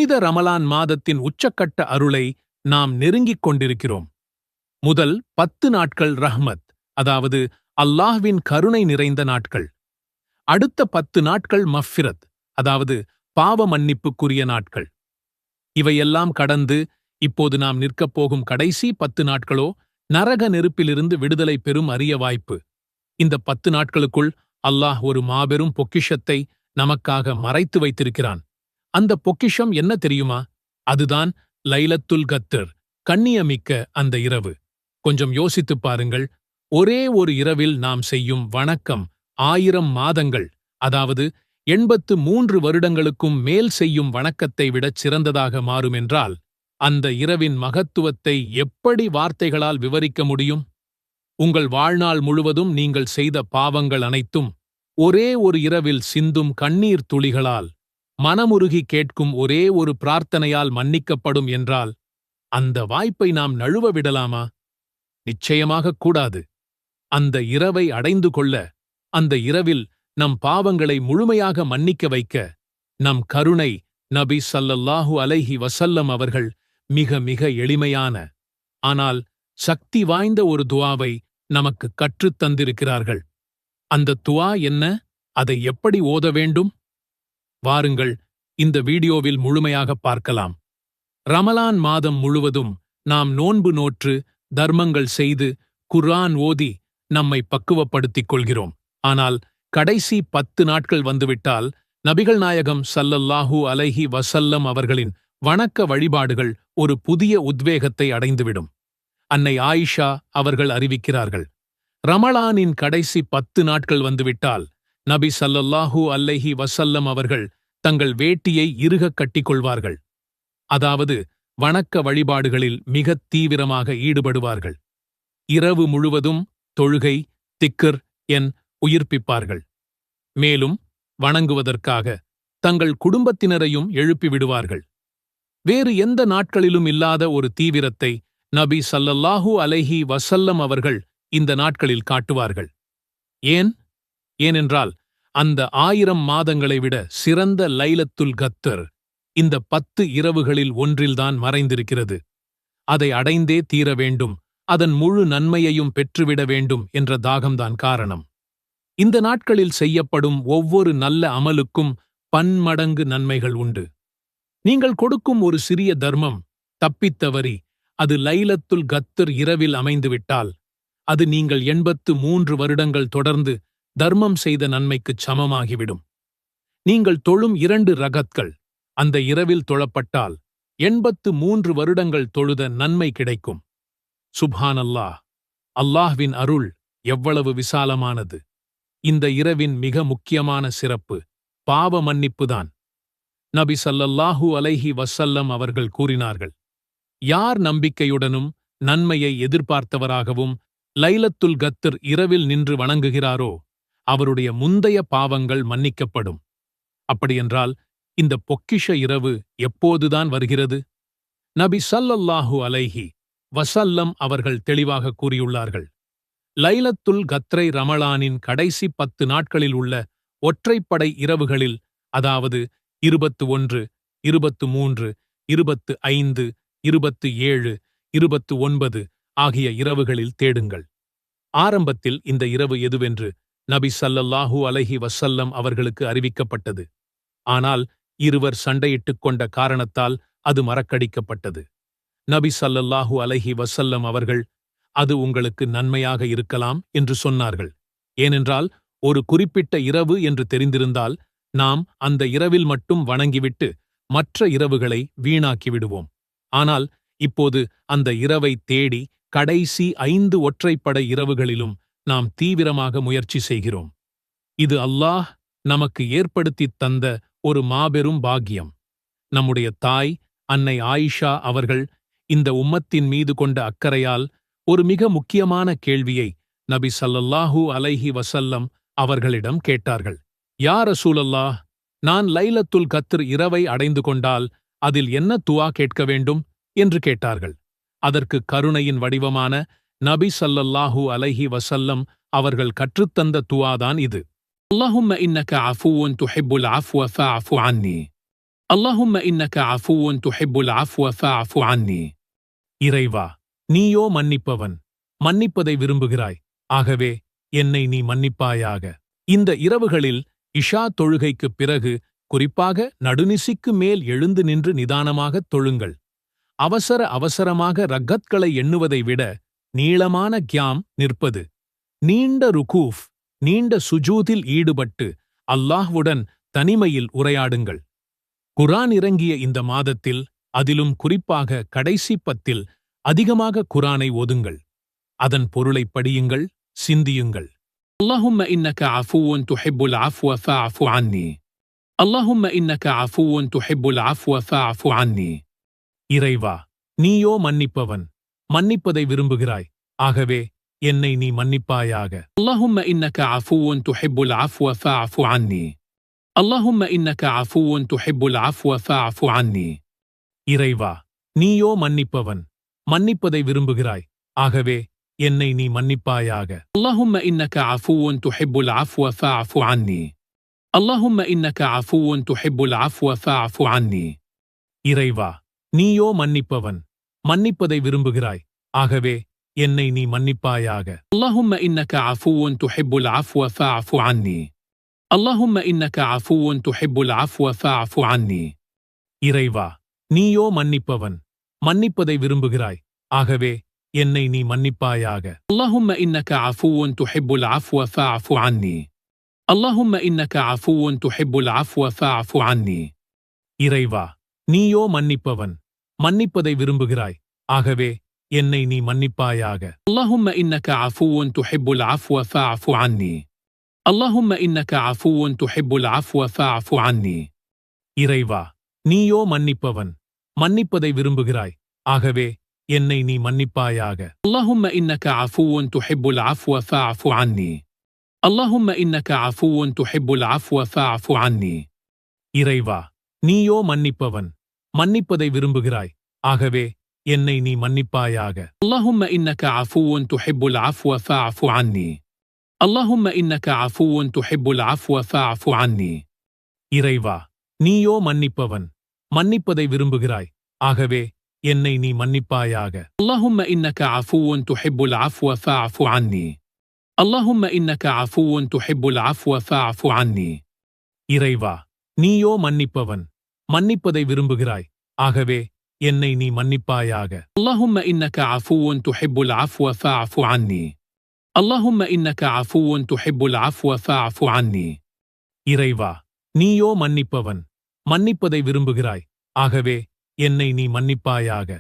புனித ரமலான் மாதத்தின் உச்சக்கட்ட அருளை நாம் நெருங்கிக் கொண்டிருக்கிறோம். முதல் 10 நாட்கள் ரஹ்மத், அதாவது அல்லாஹ்வின் கருணை நிறைந்த நாட்கள். அடுத்த 10 நாட்கள் மஃபிரத், அதாவது பாவ மன்னிப்புக்குரிய நாட்கள். இவையெல்லாம் கடந்து இப்போது நாம் நிற்கப் போகும் கடைசி 10 நாட்களோ நரக நெருப்பிலிருந்து விடுதலை பெறும் அரிய வாய்ப்பு. இந்த 10 நாட்களுக்குள் அல்லாஹ் ஒரு மாபெரும் பொக்கிஷத்தை நமக்காக மறைத்து வைத்திருக்கிறான். அந்த பொக்கிஷம் என்ன தெரியுமா? அதுதான் லைலத்துல் கத்ர், கண்ணியமிக்க அந்த இரவு. கொஞ்சம் யோசித்துப் பாருங்கள். ஒரே ஒரு இரவில் நாம் செய்யும் வணக்கம் 1000 மாதங்கள், அதாவது 83 வருடங்களுக்கும் மேல் செய்யும் வணக்கத்தை விடச் சிறந்ததாக மாறுமென்றால், அந்த இரவின் மகத்துவத்தை எப்படி வார்த்தைகளால் விவரிக்க முடியும்? உங்கள் வாழ்நாள் முழுவதும் நீங்கள் செய்த பாவங்கள் அனைத்தும் ஒரே ஒரு இரவில் சிந்தும் கண்ணீர் துளிகளால், மனமுருகி கேட்கும் ஒரே ஒரு பிரார்த்தனையால் மன்னிக்கப்படும் என்றால், அந்த வாய்ப்பை நாம் நழுவ விடலாமா? நிச்சயமாகக் கூடாது. அந்த இரவை அடைந்து கொள்ள, அந்த இரவில் நம் பாவங்களை முழுமையாக மன்னிக்க வைக்க, நம் கருணை நபி ஸல்லல்லாஹு அலைஹி வஸல்லம் அவர்கள் மிக மிக எளிமையான, ஆனால் சக்தி வாய்ந்த ஒரு துஆவை நமக்கு கற்றுத் தந்திருக்கிறார்கள். அந்த துஆ என்ன? அதை எப்படி ஓத வேண்டும்? வாருங்கள், இந்த வீடியோவில் முழுமையாக பார்க்கலாம். ரமலான் மாதம் முழுவதும் நாம் நோன்பு நோற்று, தர்மங்கள் செய்து, குர்ஆன் ஓதி நம்மை பக்குவப்படுத்திக் கொள்கிறோம். ஆனால் கடைசி 10 நாட்கள் வந்துவிட்டால், நபிகள் நாயகம் ஸல்லல்லாஹு அலைஹி வஸல்லம் அவர்களின் வணக்க வழிபாடுகள் ஒரு புதிய உத்வேகத்தை அடைந்துவிடும். அன்னை ஆயிஷா அவர்கள் அறிவிக்கிறார்கள், ரமலானின் கடைசி 10 நாட்கள் வந்துவிட்டால், நபி ஸல்லல்லாஹு அலைஹி வஸல்லம் அவர்கள் தங்கள் வேட்டியை இறுகக் கட்டிக்கொள்வார்கள். அதாவது வணக்க வழிபாடுகளில் மிகத் தீவிரமாக ஈடுபடுவார்கள். இரவு முழுவதும் தொழுகை, திக்ர் என் உயிர்ப்பிப்பார்கள். மேலும் வணங்குவதற்காக தங்கள் குடும்பத்தினரையும் எழுப்பிவிடுவார்கள். வேறு எந்த நாட்களிலும் இல்லாத ஒரு தீவிரத்தை நபி ஸல்லல்லாஹு அலைஹி வஸல்லம் அவர்கள் இந்த நாட்களில் காட்டுவார்கள். ஏனென்றால் அந்த 1000 மாதங்களை விட சிறந்த லைலத்துல் கத்ர் இந்த 10 இரவுகளில் ஒன்றில்தான் மறைந்திருக்கிறது. அதை அடைந்தே தீர வேண்டும், அதன் முழு நன்மையையும் பெற்றுவிட வேண்டும் என்ற தாகம்தான் காரணம். இந்த நாட்களில் செய்யப்படும் ஒவ்வொரு நல்ல அமலுக்கும் பன்மடங்கு நன்மைகள் உண்டு. நீங்கள் கொடுக்கும் ஒரு சிறிய தர்மம் தப்பித்தவறி அது லைலத்துல் கத்ர் இரவில் அமைந்துவிட்டால், அது நீங்கள் 83 வருடங்கள் தொடர்ந்து தர்மம் செய்த நன்மைக்குச் சமமாகிவிடும். நீங்கள் தொழும் 2 ரகத்கள் அந்த இரவில் தொழப்பட்டால் 83 வருடங்கள் தொழுத நன்மை கிடைக்கும். சுப்ஹானல்லாஹ்! அல்லாஹ்வின் அருள் எவ்வளவு விசாலமானது! இந்த இரவின் மிக முக்கியமான சிறப்பு பாவ மன்னிப்புதான். நபி ஸல்லல்லாஹு அலைஹி வஸல்லம் அவர்கள் கூறினார்கள், யார் நம்பிக்கையுடனும் நன்மையை எதிர்பார்த்தவராகவும் லைலத்துல் கத்ர் இரவில் நின்று வணங்குகிறாரோ, அவருடைய முந்தைய பாவங்கள் மன்னிக்கப்படும். அப்படியென்றால் இந்த பொக்கிஷ இரவு எப்போதுதான் வருகிறது? நபி ஸல்லல்லாஹு அலைஹி வஸல்லம் அவர்கள் தெளிவாக கூறியுள்ளார்கள், லைலத்துல் கத்ரை ரமலானின் கடைசி 10 நாட்களில் உள்ள ஒற்றைப்படை இரவுகளில், அதாவது 21, 23, 25, 27, 29 ஆகிய இரவுகளில் தேடுங்கள். ஆரம்பத்தில் இந்த இரவு எதுவென்று நபி ஸல்லல்லாஹு அலைஹி வஸல்லம் அவர்களுக்கு அறிவிக்கப்பட்டது. ஆனால் இருவர் சண்டையிட்டுக் கொண்ட காரணத்தால் அது மறக்கடிக்கப்பட்டது. நபி ஸல்லல்லாஹு அலைஹி வஸல்லம் அவர்கள், அது உங்களுக்கு நன்மையாக இருக்கலாம் என்று சொன்னார்கள். ஏனென்றால் ஒரு குறிப்பிட்ட இரவு என்று தெரிந்திருந்தால் நாம் அந்த இரவில் மட்டும் வணங்கிவிட்டு மற்ற இரவுகளை வீணாக்கிவிடுவோம். ஆனால் இப்போது அந்த இரவை தேடி கடைசி 5 ஒற்றைப்படை இரவுகளிலும் நாம் தீவிரமாக முயற்சி செய்கிறோம். இது அல்லாஹ் நமக்கு ஏற்படுத்தித் தந்த ஒரு மாபெரும் பாக்கியம். நம்முடைய தாய் அன்னை ஆயிஷா அவர்கள் இந்த உம்மத்தின் மீது கொண்ட அக்கறையால் ஒரு மிக முக்கியமான கேள்வியை நபி ஸல்லல்லாஹு அலைஹி வஸல்லம் அவர்களிடம் கேட்டார்கள். யா ரசூலல்லாஹ், நான் லைலத்துல் கத்ர் இரவை அடைந்து கொண்டால் அதில் என்ன துஆ கேட்க வேண்டும் என்று கேட்டார்கள். அதற்கு கருணையின் வடிவமான நபி ஸல்லல்லாஹு அலைஹி வஸல்லம் அவர்கள் கற்றுத்தந்த துஆதான் இது. அல்லாஹும்ம இன்னக அஃபுவுன் துஹிப்புல் அஃப்வ ஃபஅஃபு அன்னி. اللهم إنك عفو تحب العفو فاعف عني. இறைவா, நீயோ மன்னிப்பவன், மன்னிப்பதை விரும்புகிறாய், ஆகவே என்னை நீ மன்னிப்பாயாக. இந்த இரவுகளில் இஷா தொழுகைக்குப் பிறகு குறிப்பாக நடுநிசிக்கு மேல் எழுந்து நின்று நிதானமாகத் தொழுங்கள். அவசரமாக ரக்கத்களை எண்ணுவதை விட நீளமான கியாம் நிற்பது, நீண்ட ருகூஃப், நீண்ட சுஜூதில் ஈடுபட்டு அல்லாஹ்வுடன் தனிமையில் உரையாடுங்கள். குர்ஆன் இறங்கிய இந்த மாதத்தில், அதிலும் குறிப்பாக கடைசி 10 அதிகமாக குர்ஆனை ஓதுங்கள். அதன் பொருளைப் படியுங்கள், சிந்தியுங்கள். அல்லாஹும்ம இன்னக அஃபுவுன் துஹிப்புல் அஃப்வ ஃபஅஃபு அன்னி. அல்லாஹும்ம இன்னக அஃபுவுன் துஹிப்புல் அஃப்வ ஃபஅஃபு அன்னி. இறைவா, நீயோ மன்னிப்பவன், மன்னிப்பதை விரும்புகிறாய், ஆகவே என்னை நீ மன்னிப்பாயாக. அல்லாஹும்ம இன்னக அஃபுவுன் துஹிப்புல் அஃப்வ ஃபஅஃபு அன்னி. அல்லாஹும்ம இன்னக அஃபுவுன் துஹிப்புல் அஃப்வ ஃபஅஃபு அன்னி. இறைவா, நீயோ மன்னிப்பவன், மன்னிப்பதை விரும்புகிறாய், ஆகவே என்னை நீ மன்னிப்பாயாக. அல்லாஹும்ம இன்னக அஃபுவுன் துஹிப்புல் அஃப்வ ஃபஅஃபு அன்னி. அல்லாஹும்ம இன்னக அஃபுவுன் துஹிப்புல் அஃப்வ ஃபஅஃபு அன்னி. இறைவா, நீயோ மன்னிப்பவன், மன்னிப்பதை விரும்புகிறாய், ஆகவே என்னை நீ மன்னிப்பாயாக. அல்லாஹும்ம இன்னக அஃபுவுன் துஹிப்புல் அஃப்வ ஃபஅஃபு அன்னி. அல்லாஹும்ம இன்னக அஃபுவுன் துஹிப்புல் அஃப்வ ஃபஅஃபு அன்னி. இறைவா, நீயோ மன்னிப்பவன், மன்னிப்பதை விரும்புகிறாய், ஆகவே என்னை நீ மன்னிப்பாயாக. அல்லாஹும்ம இன்னக அஃபுவுன் துஹிப்புல் அஃப்வ ஃபஅஃபு அன்னி. அல்லாஹும்ம இன்னக அஃபுவுன் துஹிப்புல் அஃப்வ ஃபஅஃபு அன்னி. இறைவா, நீயோ மன்னிப்பவன், மன்னிப்பதை விரும்புகிறாய், ஆகவே என்னை நீ மன்னிப்பாயாக. அல்லாஹும்ம இன்னக அஃபுவுன் துஹிப்புல் அஃப்வ ஃபஅஃபு அன்னி. அல்லாஹும்ம இன்னக அஃபுவுன் துஹிப்புல் அஃப்வ ஃபஅஃபு அன்னி. இறைவா, நீயோ மன்னிப்பவன், மன்னிப்பதை விரும்புகிறாய், ஆகவே என்னை நீ மன்னிப்பாயாக. அல்லாஹும்ம இன்னக அஃபுவுன் துஹிப்புல் அஃப்வ ஃபஅஃபு அன்னி. அல்லாஹும்ம இன்னக அஃபுவுன் துஹிப்புல் அஃப்வ ஃபஅஃபு அன்னி. இறைவா, நீயோ மன்னிப்பவன், மன்னிப்பதை விரும்புகிறாய், ஆகவே என்னை நீ மன்னிப்பாயாக. அல்லாஹும்ம இன்னக அஃபுவுன் துஹிப்புல் அஃப்வ ஃபஅஃபு அன்னி. அல்லாஹும்ம இன்னக அஃபுவுன் துஹிப்புல் அஃப்வ ஃபஅஃபு அன்னி. இறைவா, நீயோ மன்னிப்பவன், மன்னிப்பதை விரும்புகிறாய், ஆகவே என்னை நீ மன்னிப்பாயாக. அல்லாஹும்ம இன்னக அஃபுவுன் துஹிப்புல் அஃப்வ ஃபஅஃபு அன்னி. அல்லாஹும்ம இன்னக அஃபுவுன் துஹிப்புல் அஃப்வ ஃபஅஃபு அன்னி. இறைவா, நீயோ மன்னிப்பவன், மன்னிப்பதை விரும்புகிறாய், ஆகவே என்னை நீ மன்னிப்பாயாக. அல்லாஹும்ம இன்னக அஃபுவுன் துஹிப்புல் அஃப்வ ஃபஅஃபு அன்னி. அல்லாஹும்ம இன்னக அஃபுவுன் துஹிப்புல் அஃப்வ ஃபஅஃபு அன்னி. இறைவா, நீயோ மன்னிப்பவன், மன்னிப்பதை விரும்புகிறாய், ஆகவே என்னை நீ மன்னிப்பாயாக.